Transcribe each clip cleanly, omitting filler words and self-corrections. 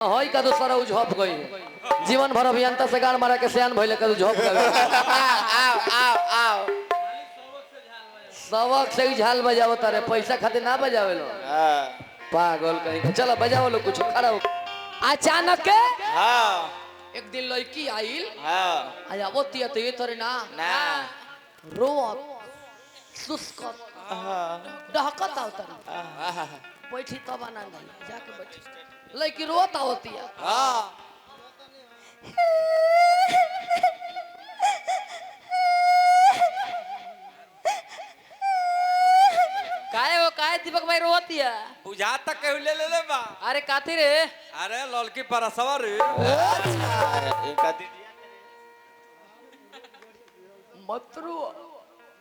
हई का दूसरा झप गई जीवन भर अभियंता से गाड़ मारा के सियान भइले का झप गई आओ आओ आओ सबक से ही झाल बजाओ तारे पैसा खातिर ना बजावे लो पागल कहीं के चलो बजाओ लो कुछ खड़ा हो अचानक के हाँ एक दिन लड़की आइल हाँ आया बोती तो ये तोरे ना ना रोवत सुस्क डहकत आवतर हाँ बैठी तब ना जाके बैठी लड़की रोता होती है काहे दीपक भाई रोती है बुझा तक कहू ले ले बा अरे काथी रे अरे लड़की पर सवार इनका दीदिया मतरू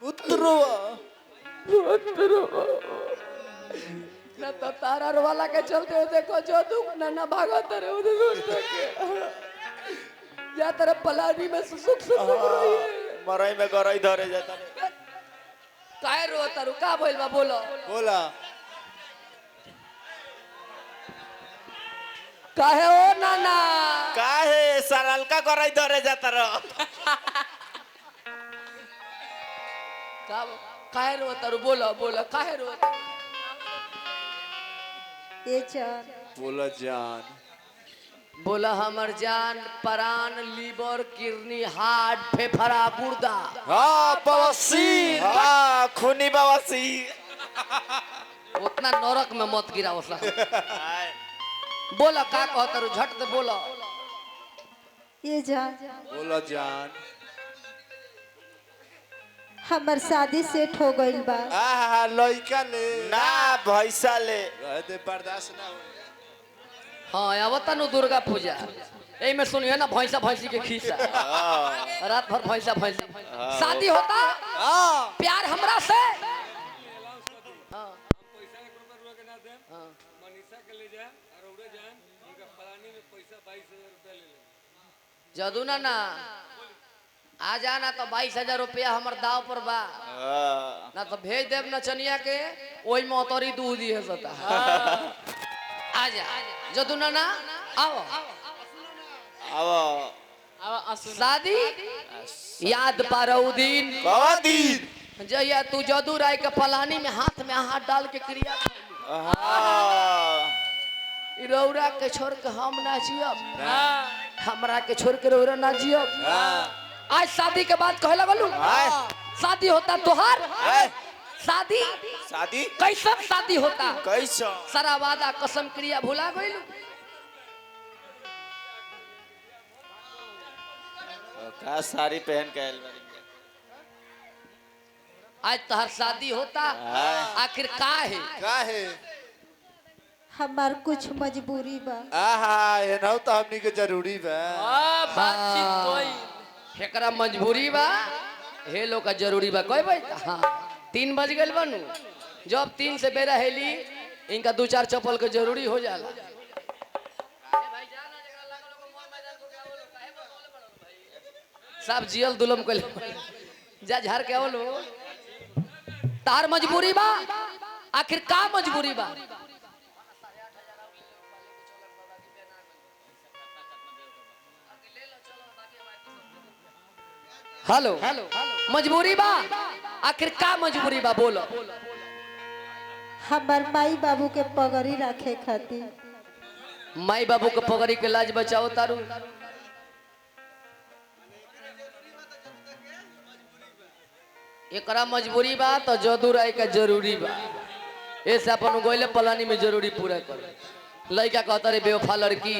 मुत्रो ना तो तारा वाला के चलते हो देखो जो दुख ना भागत रे उधर के या तेरे पलानी में सुसुक रही है मरई में गरई धरे जाता काहे रो तारू का बोल बा बोलो बोला काहे ओ नाना काहे सरल का गरई धरे जाता रो का काहे रो तारू बोलो बोलो काहे रो ये जान बोला जान बोला हमर जान प्राण लीवर किडनी हार्ट फेफड़ा गुर्दा हाँ बवासीर हाँ खूनी बवासीर उतना नरक में मत गिरा उसला बोला का कहत रू झट से बोलो ये जान बोला जान हमर शादी सेट हो गइल बा आहा लइका ले ना भैसा ले रहते बर्दाश्त ना हो हाँ आवता नु दुर्गा पूजा ए में सुनिए ना भैंसा भैंसी के खीसा रात भर भैंसा भैंसी शादी होता प्यार हमरा से हाँ जदू ना आ जाना तो 22,000 रुपया हमर दाव पर बा ना तो भेज देव नचनिया के ओई में उतरी दूध दिए सता आजा जदू ना आओ आओ शादी याद पारऊ दिन बाबा दीन जया तू जदू राय के पलानी में हाथ डाल के क्रिया रौरा के छोड़ के हम ना जियब हमरा के छोड़ के रौरा ना जियब आज शादी के बाद कहे लगलू शादी होता तोहार शादी शादी कैसन शादी होता कैसा सारा वादा कसम क्रिया भुला गइलू का साड़ी पहन के आइल बारी आज तोहर शादी होता आखिर का है हमार कुछ मजबूरी बा आहा ये नौ तो हमनी के जरूरी बा एकरा मजबूरी बा हे लोग का जरूरी बा कोई भाई हाँ 3 बज गए बनू जब 3 से बेरा हेली इनका 2-4 चप्पल के जरूरी हो जाला सब जियल दुलम को जा झाड़ के आवलो तार मजबूरी बा आखिर का मजबूरी बा हेलो मजबूरी बा आखिर का मजबूरी बा बोलो हमार माई बाबू के पगड़ी रखे खातिर माई बाबू के पगड़ी के लाज बचाओ तारू एकरा मजबूरी बा तो जदू राय का जरूरी बा ऐसे अपन गोइले पलानी में जरूरी पूरा कर लड़का कहता रे बेवफा लड़की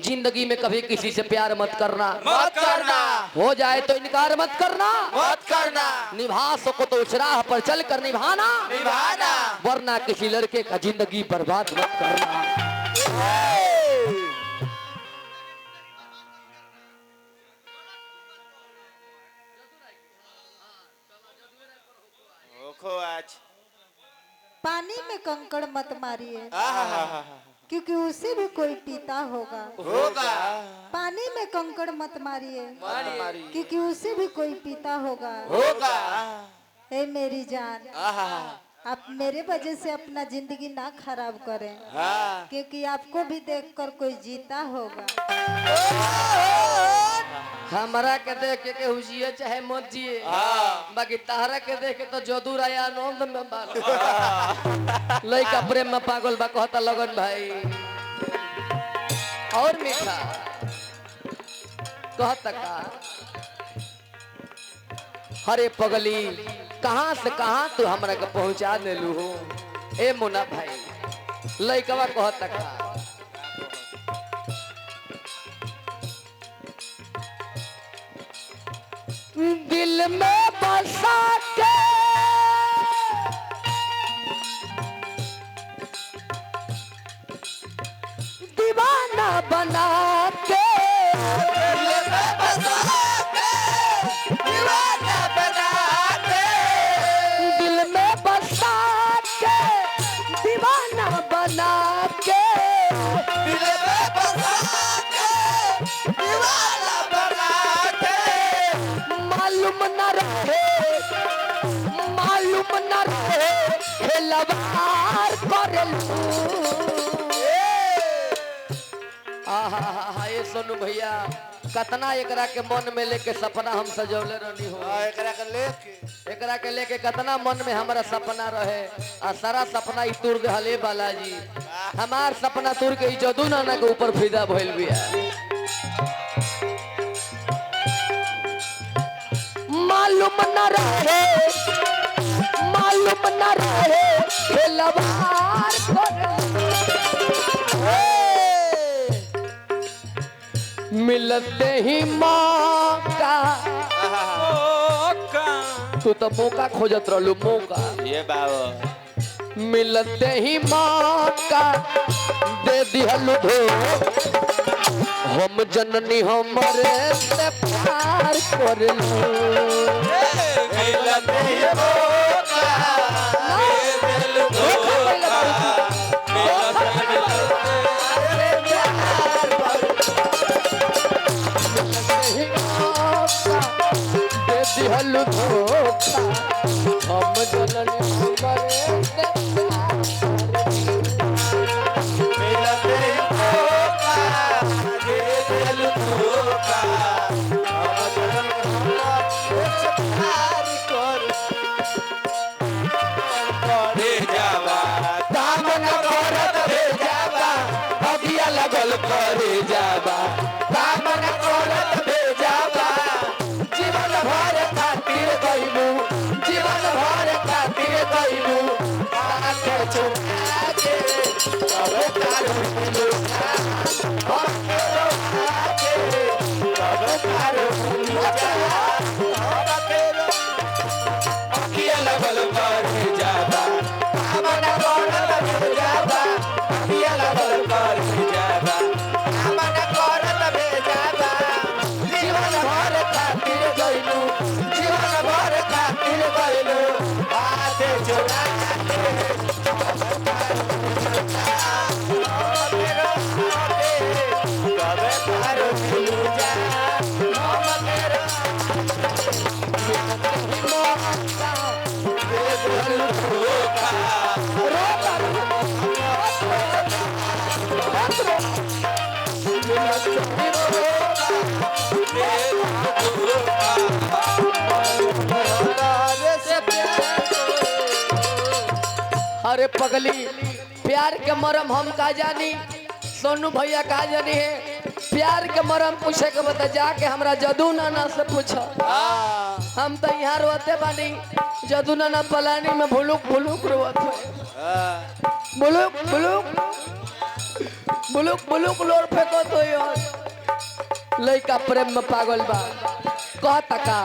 जिंदगी में कभी किसी से प्यार मत करना हो जाए तो इनकार मत करना निभा सको तो उस राह पर चल कर निभाना वरना किसी लड़के का जिंदगी बर्बाद मत करना आज पानी में कंकड़ मत मारिए क्योंकि उसे भी कोई पीता होगा पानी में कंकड़ मत मारिए क्योंकि उसे भी कोई पीता होगा ए मेरी जान आप मेरे वजह से अपना जिंदगी ना खराब करें, हाँ क्योंकि आपको भी देखकर कोई जीता होगा। हमरा के देख के केहू जिए चाहे मत जिए, बाकी तहरा के देख के तो जदू राय आनंद में बाल लइका प्रेम में पागल बा कहता लगन भाई। और मीठा कहता का हरे पगली कहाँ से कहाँ तू हमरा के पहुंचा देलू हो ए मुन्ना भाई। लइकवा कहता का दिल में बसा के दीवाना बना के, दिल में बसा के दीवाना बना के, दिल में बसा के दीवाना बना के, दिल में बसा के दीवाना बना के, मालूम न रहे खेलवार करेलू। आहा ये सोनू भैया कतना एकरा के मन में लेके सपना हम सजौले रहनी हो। एकरा के लेके कतना मन में हमारा सपना रहे आ सारा सपना ई तुर गहले बालाजी। हमार सपना तुर के ई जदू नाना के ऊपर फिदा भइल बिया। मालूम न रहे खेलवार मिलते ही मौका, तू तो मौका खोजत रहलू मौका, ये बाबू मिलते ही मौका दे दिहलू धो। हम जननी हमरे से प्यार करलू, मिलते ही मौका दे दिहलू धोखा। दिहलू धोखा हम जननी हमरे से मिलते ही मौका दे दिहलू धोखा। हम जननी हमसे प्यार करे जावा, काम न करत रे जावा, अगिया लगल करे जावा, काम न करत रे जावा, जीवन भर खातिर गइलू, जीवन भर खातिर गइलू, आके चुरा के अब तारू मिलू जा, आके अब तारू मिलू जा, अगिया लगल करे जावा, काम न करत रे जावा, अगिया लगल करे जावा, काम न करत रे जावा, जीवन भर खातिर गइलू, जीवन भर खातिर गइलू, आते चुरा के कबे तारू मिलू जा। अरे पगली प्यार के मरम हम का जानी, सोनू भैया का जानी है। प्यार के मरम पूछे के बता जाके हमरा जदू नाना से पूछो। हम तो यहाँ रोते बानी, जदू नाना पलानी में भुलुक भुलुक रोते, बुलुक बुलुक बुलुक बुलुक लोर फेंको तो यार। लइका प्रेम में पागल बा कहता का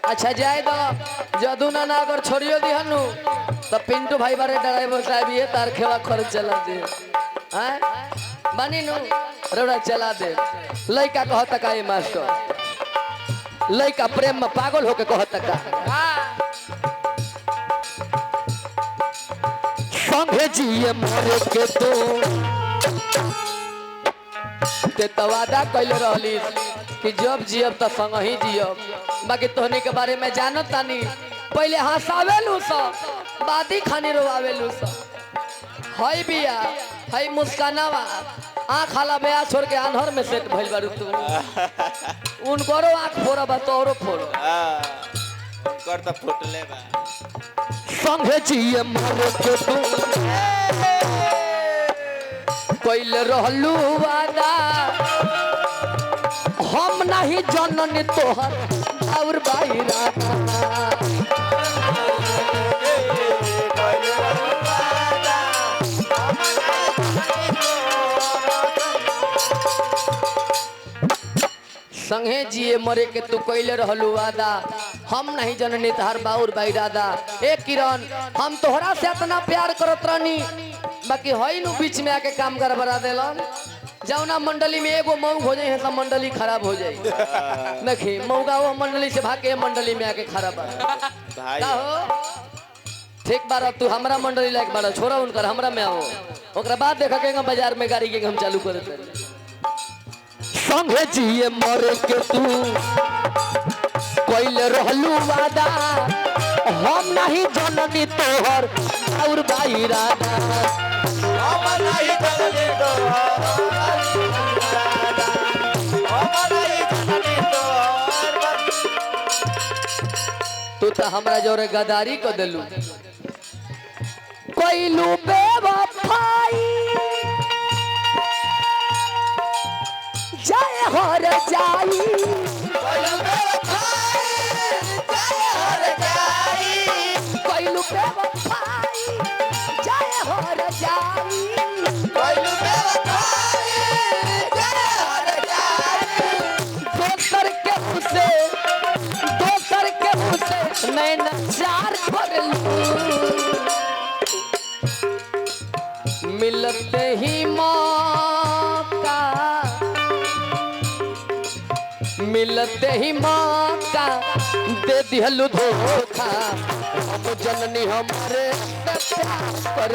अच्छा जाए तो जदू नाना अगर छोड़ियो दिहनु तो पिंटू भाई बारे ड्राइवर साहब ये तार खेवा खर्च चला दे हैं बानी नु रोड़ा चला दे। लइका कहता का ये मास्टर, लइका प्रेम में पागल होके कहता का संगे जिए मरे के तो ते तवादा कैले रहली कि जब जियब त संग ही जियब। बाकी तोहनी के बारे में जानत तानी, पहले हंसावेलू स बादी खानी रोवावेलू स। हई बिया हई मुस्कानावा आँख हाला बया छोड़ के आन्हर में सेट भइल बारू तू। उनकरो आँख फोड़ा बा तोरो फोड़ो। उनकर त फुटले बा। संगे जिए मरे के तू पहले रहलू वादा, हम नहीं जननी तोहर और बाईरा। संगे जिए मरे के तू कैले रहलू वादा, हम नहीं जननी तोहर बाउर बाईरादा। ए किरण हम तोहरा से इतना प्यार करत रहनी, बाकी हई नु बीच में आके काम गड़बड़ा देलन। जौना मंडली में एगो मऊ हो जाए सब मंडली खराब हो जाए। देखी मऊगा वो मंडली से भाग के मंडली में आके खराब भाई का हो। ठीक बार तू हमरा मंडली लायक बारा छोड़ा उनकर हमरा में आओ, ओकरा बाद देखा के बाजार में गाड़ी के हम चालू कर दे। संगे जिए मरे के तू कैले रहलू वादा, हम नहीं जननी तोहर और बाईरादा। हम नहीं जननी तोहर तू तो हमरा जोरे गदारी को दिलू। कैलू बेवफाई जय हर जाई, कैलू बेवफाई जय हर जाई, दोसर के उसे मैं नचार कर मिलते ही मौका, मिलते ही मौका दे दिहलू धोखा। हम जननी हमारे से प्यार कर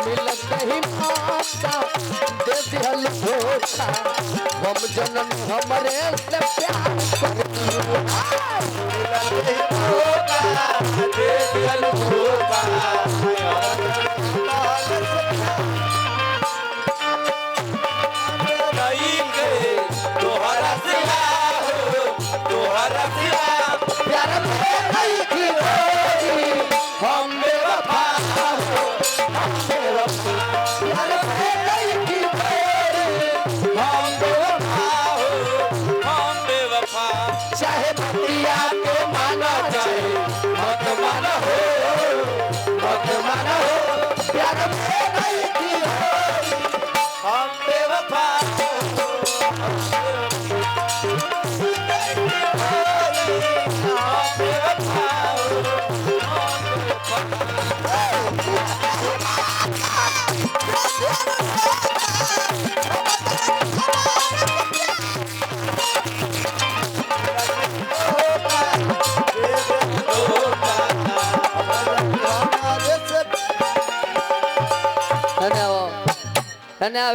मिलते ही मौका दे दिहलू धोखा। हम जननी हमारे से प्यार कर चाहे भैया के माना चाहे मत माना हो, मत माना हो, प्यार में नहीं की हो, हम बेवफा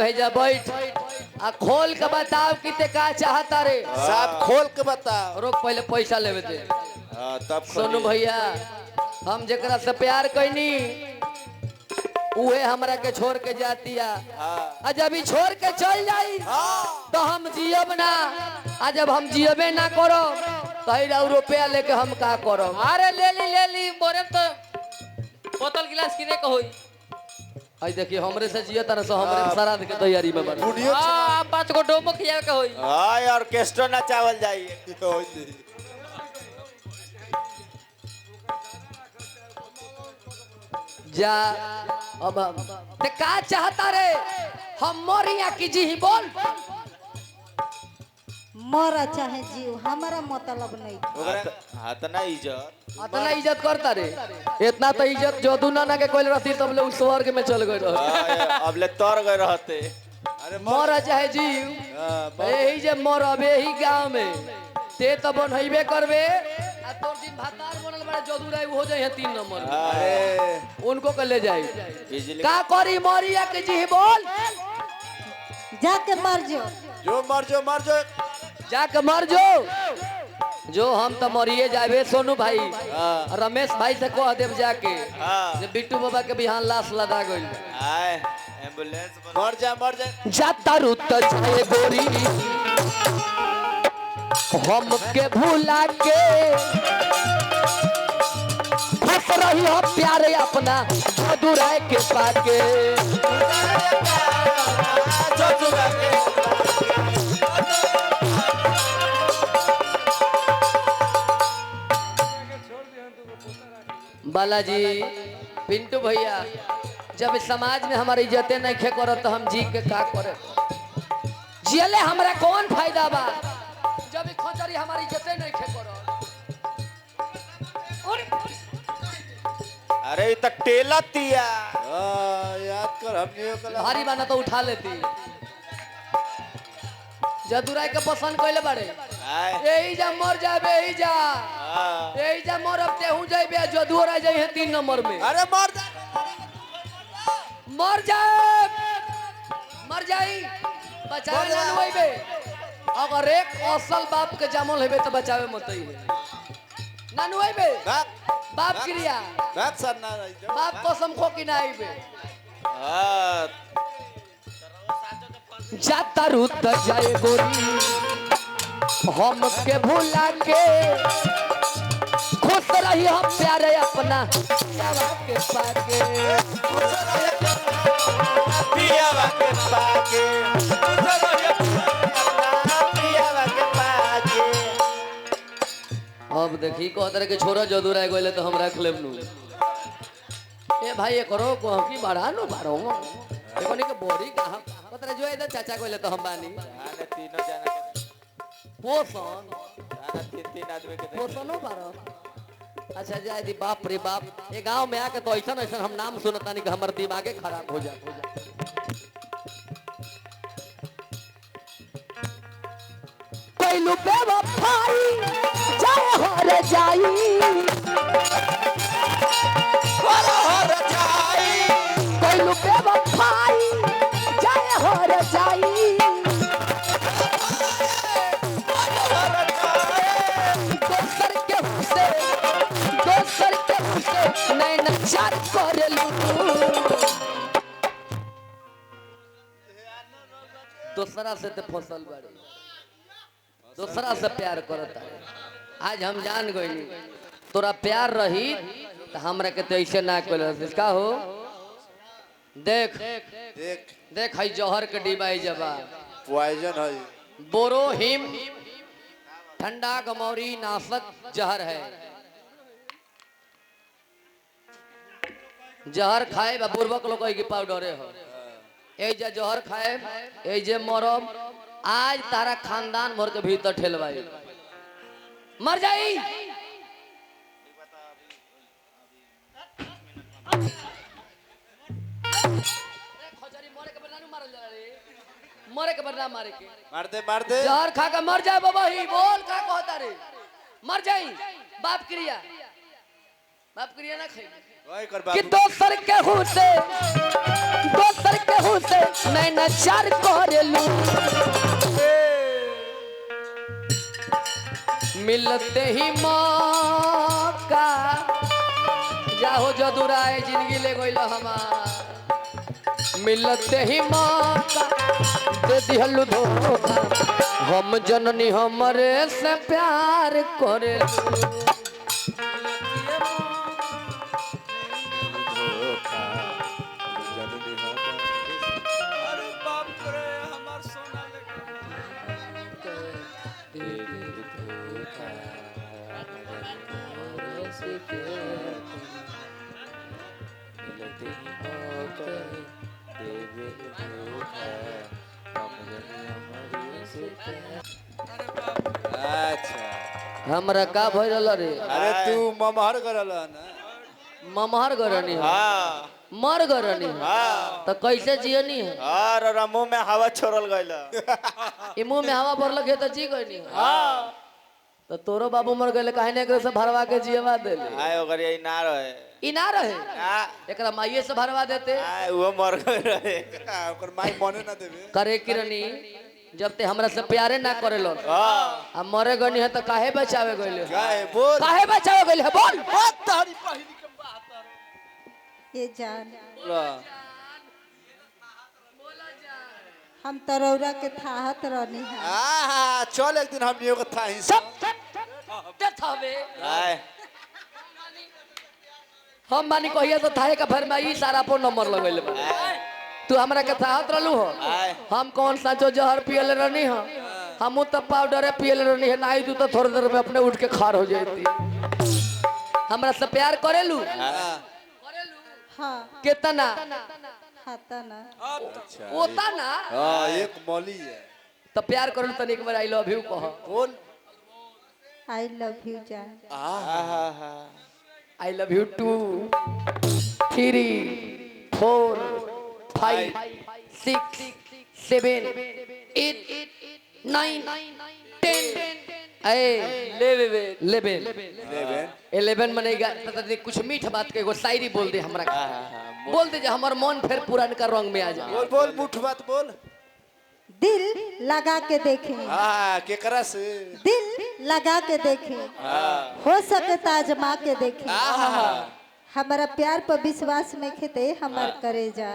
भेजा बैठ आ खोल के बताओ कि ते का चाहता रे। साहब खोल के बताओ। रोक पहले पैसा लेवे दे। तब सोनू भैया हम जेकरा से प्यार कैनी उहे हमरा के छोड़ के जातिया। आ जब ई छोड़ के चल जाई तो हम जियब ना। आ जब हम जियबे ना करो तो रुपया लेके हम का करो। अरे ले ली मोरे तो बोतल गिलास किने को होई। आई देखिए हमरे से जिया तरह से हमरे श्राद्ध के तैयारी में बन। हां 5 गो डोमो खिया के होई। हां ऑर्केस्ट्रा नचावल जाई। जा अब ते का चाहता रे हम मोरिया की जी ही बोल। मरा चाहे जीव हमारा मतलब नहीं। इतना इज्जत इतना इज्जत करता रे। इतना तो इज्जत जो दुना के कोई रहती तब लोग स्वर्ग में चल गए रहे। अब ले तर गए रहते। अरे मरा चाहे जीव यही जे मरब यही गांव में ते तो बनइबे करबे। आ तोर दिन भातार बनल बड़े जदुराई हो जाए 3 नंबर में। अरे उनको कर ले जाए बिजली का करी मोरिया के जी बोल जाके मर जो मर जो जाके मर जो हम तो मरिए जाबे सोनू भाई रमेश भाई से कह देव जाके जे बिट्टू बाबा के बिहान लाश लदा गइल आए एम्बुलेंस मर जा जाता रुत जाए गोरी हम के भूला के फंस रही हो प्यारे अपना मधुराय के पाके बालाजी पिंटू भैया जब समाज में हमारी इज्जतें नहीं खे करो तो हम जी के का करे जियले हमरा कौन फायदा बा जब ई खचरी हमारी इज्जतें नहीं खे करो अरे ये तक टेलतिया याद कर हमने भारी बाना तो उठा लेती जदुराई के पसंद कइले बाड़े यही जा मर जाबे यही जा मर अब तेहू जाबे जदुराई जाई 3 नंबर में अरे मर जाई बचावे ना होइबे अगर एक असल बाप के जामल हेबे तो बचावे मत ही ना होइबे बाप क्रिया बाप कसम खो कि ना आइबे जाता रुत जाए गोरी हम के भूला के खुश रही हम प्यारे अपना पियावा के अब देखी कहतर के छोरा जदुराई गइले तो हम रख लेब नु ए भाई ये करो को की बढ़ा नो बारो देखोनी के बोरी कहां कहतर जो इधर चाचा गइले तो हम बानी आने तीनों जना पोषण आने तीन आदमी के पोषणो बारो अच्छा जाए दी बाप रे बाप ये गांव में आके तो ऐसा ऐसा हम नाम सुनता नहीं कि हमारे दिमागे खराब हो जाए कोई लुबे वफाई जाए हर जाई कोई लुबे वफाई जाए हर जाई दोसर के हुसे नैन चार कर लू दूसरा से तो फसल बड़ी दूसरा से प्यार करता है आज हम जान गई तोरा प्यार रही तो हमरा के तो ऐसे ना कर इसका हो देख देख देख है जौहर के डिबाई जबा पॉइजन है बोरो हिम ठंडा गमौरी नाशक जहर है जहर खाए पूर्वक लोग की पाउडरे हो ए जे जहर खाए ए जे मरम आज तारा खानदान भर के भीतर ठेलवाई मर जाई मरे के बदला मारे के मार दे जहर खा के मर जाए बाबा ही बोल का कहता रे मर जाई बाप क्रिया ना खाई कि दोसर के हुसे मैं नचार करेलू मिलते ही मौका जाहो जदुराई जिंदगी ले गइल हमार मिलते ही मौका दे दिहलु धोखा हम जननी हमरे से प्यार करेलू अच्छा हमरा का भइल रे अरे तू ममहर करल ना ममहर गरनी हां मर गरनी हां तो कैसे जियनी है और मुंह में हवा छोड़ल गइल ई मुंह में हवा भरल है तो जी गइनी हां तो तोरो बाबू मर गए काहे ने एकरे से भरवा के जियवा देले आए ओकर यही ना रहे ई ना रहे ना एकरा माइये से भरवा देते आए वो मर गए रहे ओकर माई मने ना देवे करे किरनी जब ते हमरा से प्यारे ना करेलो हां हम मरे गनी है तो काहे बचावे गइले काहे बोल काहे बचावे गइले बोल तारी पहिली के बात ये जान ला। हम तरौरा के थाहत रहनी है आहा चल एक दिन हम एगो था ही सब देखावे आए हम मानी कहिया तो थाहे का भर में ई सारा पर नंबर लगइले बा तू हमरा के थाहत रहलू हो आए हम कौन सा जो जहर पियले रहनी हो हम तो पाउडर पियले रहनी है नहीं तू तो थोड़ी देर में अपने उठ के खार हो जाती हमरा से प्यार करेलू हाँ कितना खाता ना ओता ना हां एक मौली है तो प्यार करेलू तनी एक बार आई लव यू कह बोल आई लव यू जान आहा आई लव यू 2 3 4 5 6 7 8 9 10 11 मनेगा कुछ मीठ बात के एगो शायरी बोल दे हमरा के। बोल दे जे हमर मन फिर पुरानका रंग में आ जाए बोल बोल मुठ बात बोल दिल लगा के देखें हां केकरा से दिल लगा के देखें हो सके तो आजमा के देखें हमारा प्यार पर विश्वास में खेते हमार करेजा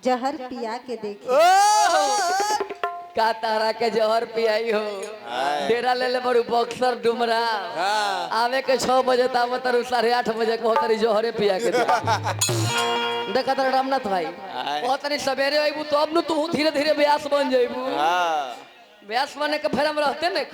जहर पिया के देखें का तारा के जहर पियाई हो डेरा ले ले बड़ू बक्सर डुमरा आवे के 6 बजे ताव तरु 8:30 बजे को तरी जहरे पिया के दे देखा तर रामनाथ भाई बहुत तनी सवेरे आइबू तो अब नु तू धीरे धीरे व्यास बन जाइबू हां व्यास बने के फेर हम रहते नहीं